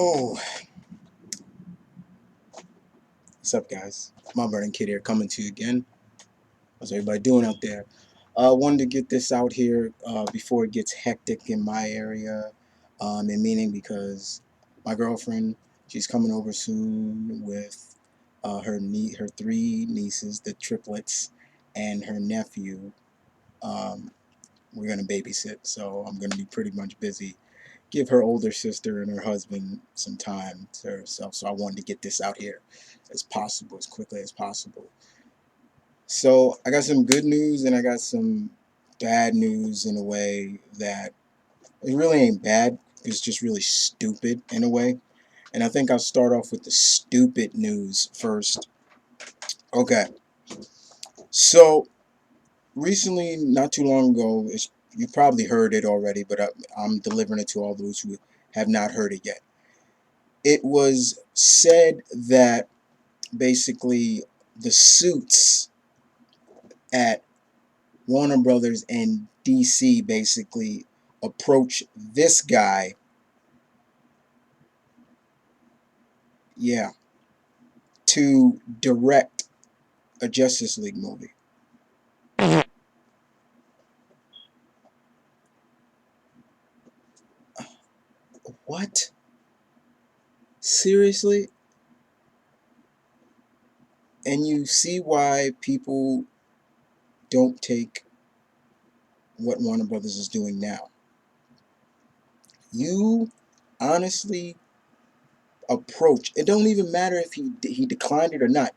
Oh, what's up, guys? My Burning Kid here, coming to you again. How's everybody doing out there? Wanted to get this out here before it gets hectic in my area. And meaning because my girlfriend, she's coming over soon with her three nieces, the triplets, and her nephew. Um, we're gonna babysit, so I'm gonna be pretty much busy. Give her older sister and her husband some time to herself. So I wanted to get this out here as possible, as quickly as possible. So I got some good news and I got some bad news in a way that it really ain't bad. It's just really stupid in a way. And I think I'll start off with the stupid news first. Okay. So recently, not too long ago, you probably heard it already, but I'm delivering it to all those who have not heard it yet. It was said that basically the suits at Warner Brothers and DC basically approach this guy, yeah, to direct a Justice League movie. What? Seriously? And you see why people don't take what Warner Brothers is doing now. You honestly approach. It don't even matter if he declined it or not.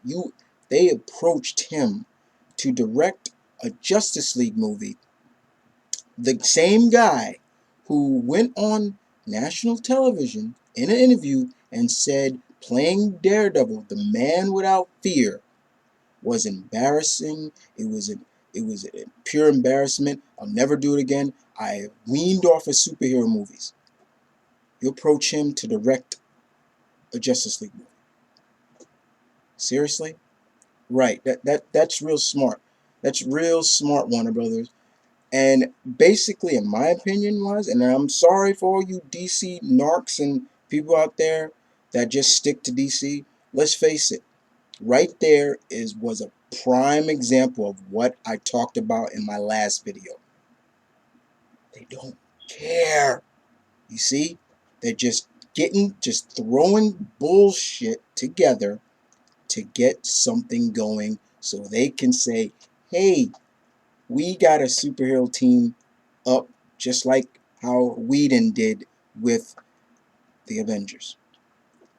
They approached him to direct a Justice League movie. The same guy who went on national television in an interview and said playing Daredevil, the man without fear, was embarrassing. It was a pure embarrassment. I'll never do it again. I weaned off of superhero movies. You approach him to direct a Justice League movie. Seriously? Right. That's real smart. That's real smart, Warner Brothers. And basically, in my opinion, was, and I'm sorry for all you DC narcs and people out there that just stick to DC. Let's face it, right there was a prime example of what I talked about in my last video. They don't care. You see, they're just throwing bullshit together to get something going, so they can say, "Hey, we got a superhero team up just like how Whedon did with the Avengers."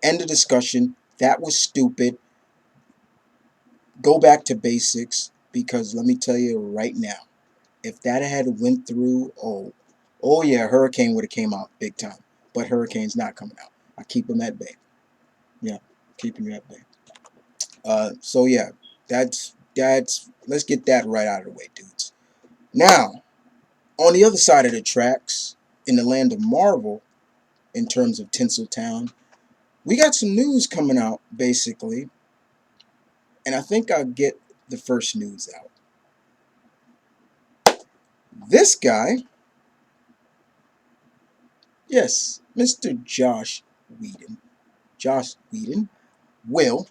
End of discussion. That was stupid. Go back to basics, because let me tell you right now, if that had went through, oh yeah, Hurricane would have came out big time. But Hurricane's not coming out. I keep him at bay. Yeah, keeping you at bay. So yeah, that's let's get that right out of the way, dudes. Now, on the other side of the tracks, in the land of Marvel, in terms of Tinseltown, we got some news coming out, basically, and I think I'll get the first news out. This guy, yes, Mr. Josh Whedon, will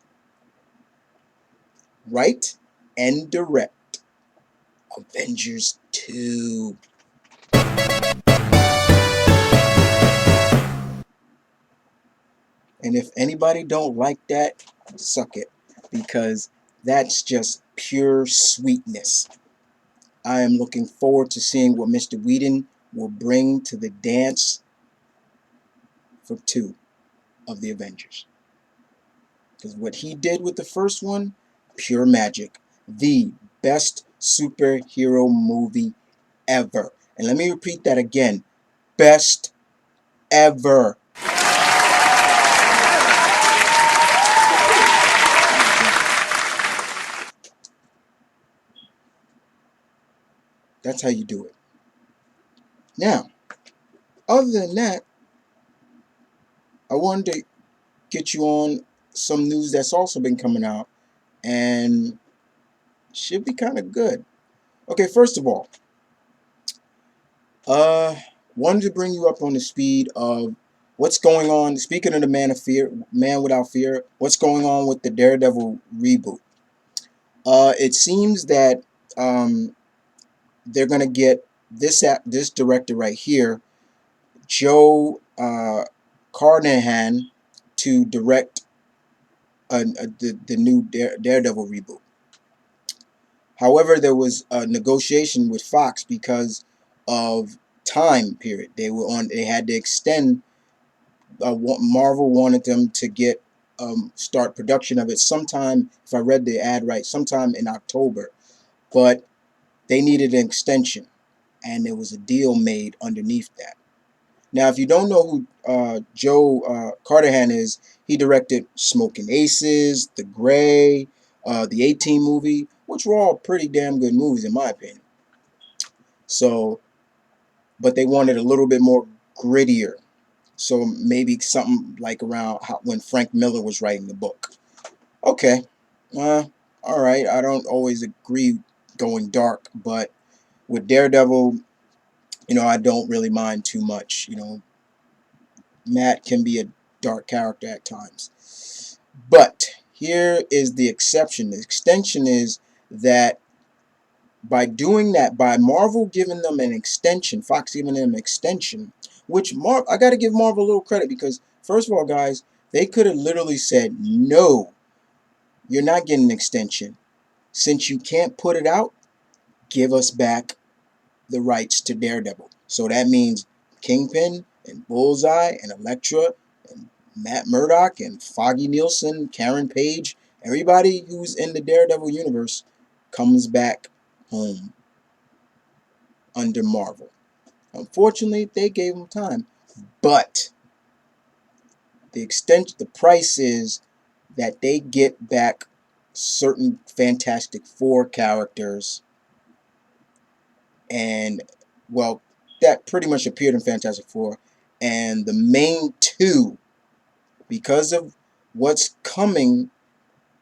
write and direct Avengers 2. And if anybody don't like that, suck it, because that's just pure sweetness. I am looking forward to seeing what Mr. Whedon will bring to the dance for 2 of the Avengers. Because what he did with the first one, pure magic. The best superhero movie ever. And let me repeat that again. Best ever. That's how you do it. Now, other than that, I wanted to get you on some news that's also been coming out and should be kind of good. Okay, first of all, uh wanted to bring you up on the speed of what's going on? Speaking of the Man Without Fear, what's going on with the Daredevil reboot? It seems that um, they're gonna get this director right here, Joe Carnahan, to direct the new Daredevil reboot. However, there was a negotiation with Fox because of time period. They had to extend. Marvel wanted them to get start production of it sometime. If I read the ad right, sometime in October, but they needed an extension, and there was a deal made underneath that. Now, if you don't know who Joe Carnahan is, he directed Smoking Aces, The Gray, the 18 movie, which were all pretty damn good movies in my opinion. So, but they wanted a little bit more grittier. So maybe something like around when Frank Miller was writing the book. Okay, uh, all right. I don't always agree going dark, but with Daredevil, I don't really mind too much. Matt can be a dark character at times. But here is the exception. The extension is that by doing that, by Marvel giving them an extension, Fox giving them an extension, which I got to give Marvel a little credit because, first of all, guys, they could have literally said, no, you're not getting an extension. Since you can't put it out, give us back the rights to Daredevil. So that means Kingpin and Bullseye and Elektra and Matt Murdock and Foggy Nielsen, Karen Page, everybody who's in the Daredevil universe comes back home under Marvel. Unfortunately, they gave them time, but the price is that they get back certain Fantastic Four characters, and well, that pretty much appeared in Fantastic Four, and the main two, because of what's coming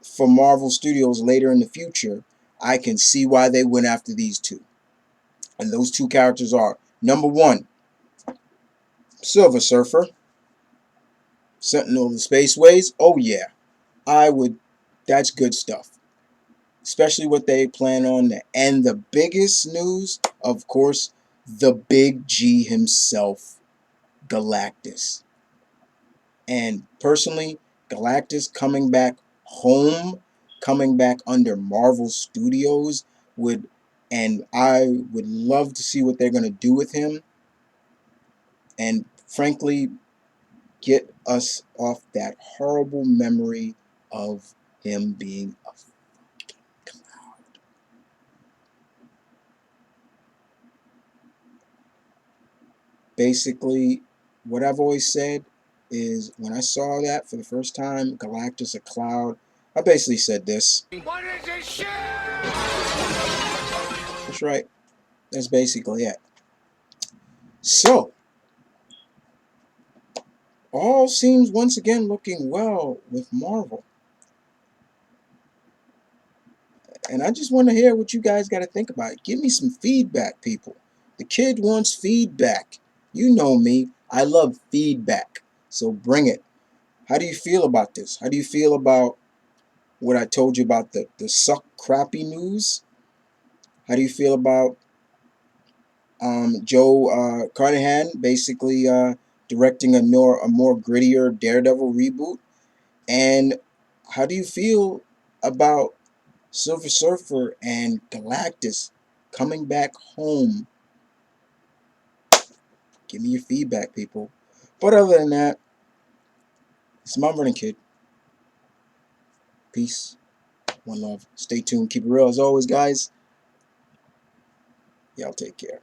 for Marvel Studios later in the future, I can see why they went after these two. And those two characters are, number one, Silver Surfer, Sentinel of the Spaceways. Oh yeah, I would. That's good stuff. Especially what they plan on there. And the biggest news, of course, the big G himself, Galactus. And personally, Galactus coming back home, coming back under Marvel Studios and I would love to see what they're going to do with him. And frankly, get us off that horrible memory of him being a clown. Basically, what I've always said is when I saw that for the first time, Galactus a cloud, I basically said this. What is this shit? That's right. That's basically it. So, all seems once again looking well with Marvel. And I just want to hear what you guys got to think about it. Give me some feedback, people. The kid wants feedback. You know me. I love feedback. So bring it. How do you feel about this? How do you feel about what I told you about the suck crappy news? How do you feel about Joe Carnahan basically directing a more grittier Daredevil reboot? And how do you feel about Silver Surfer and Galactus coming back home? Give me your feedback, people. But other than that, it's my running kid. Peace. One love. Stay tuned. Keep it real as always, guys. Y'all take care.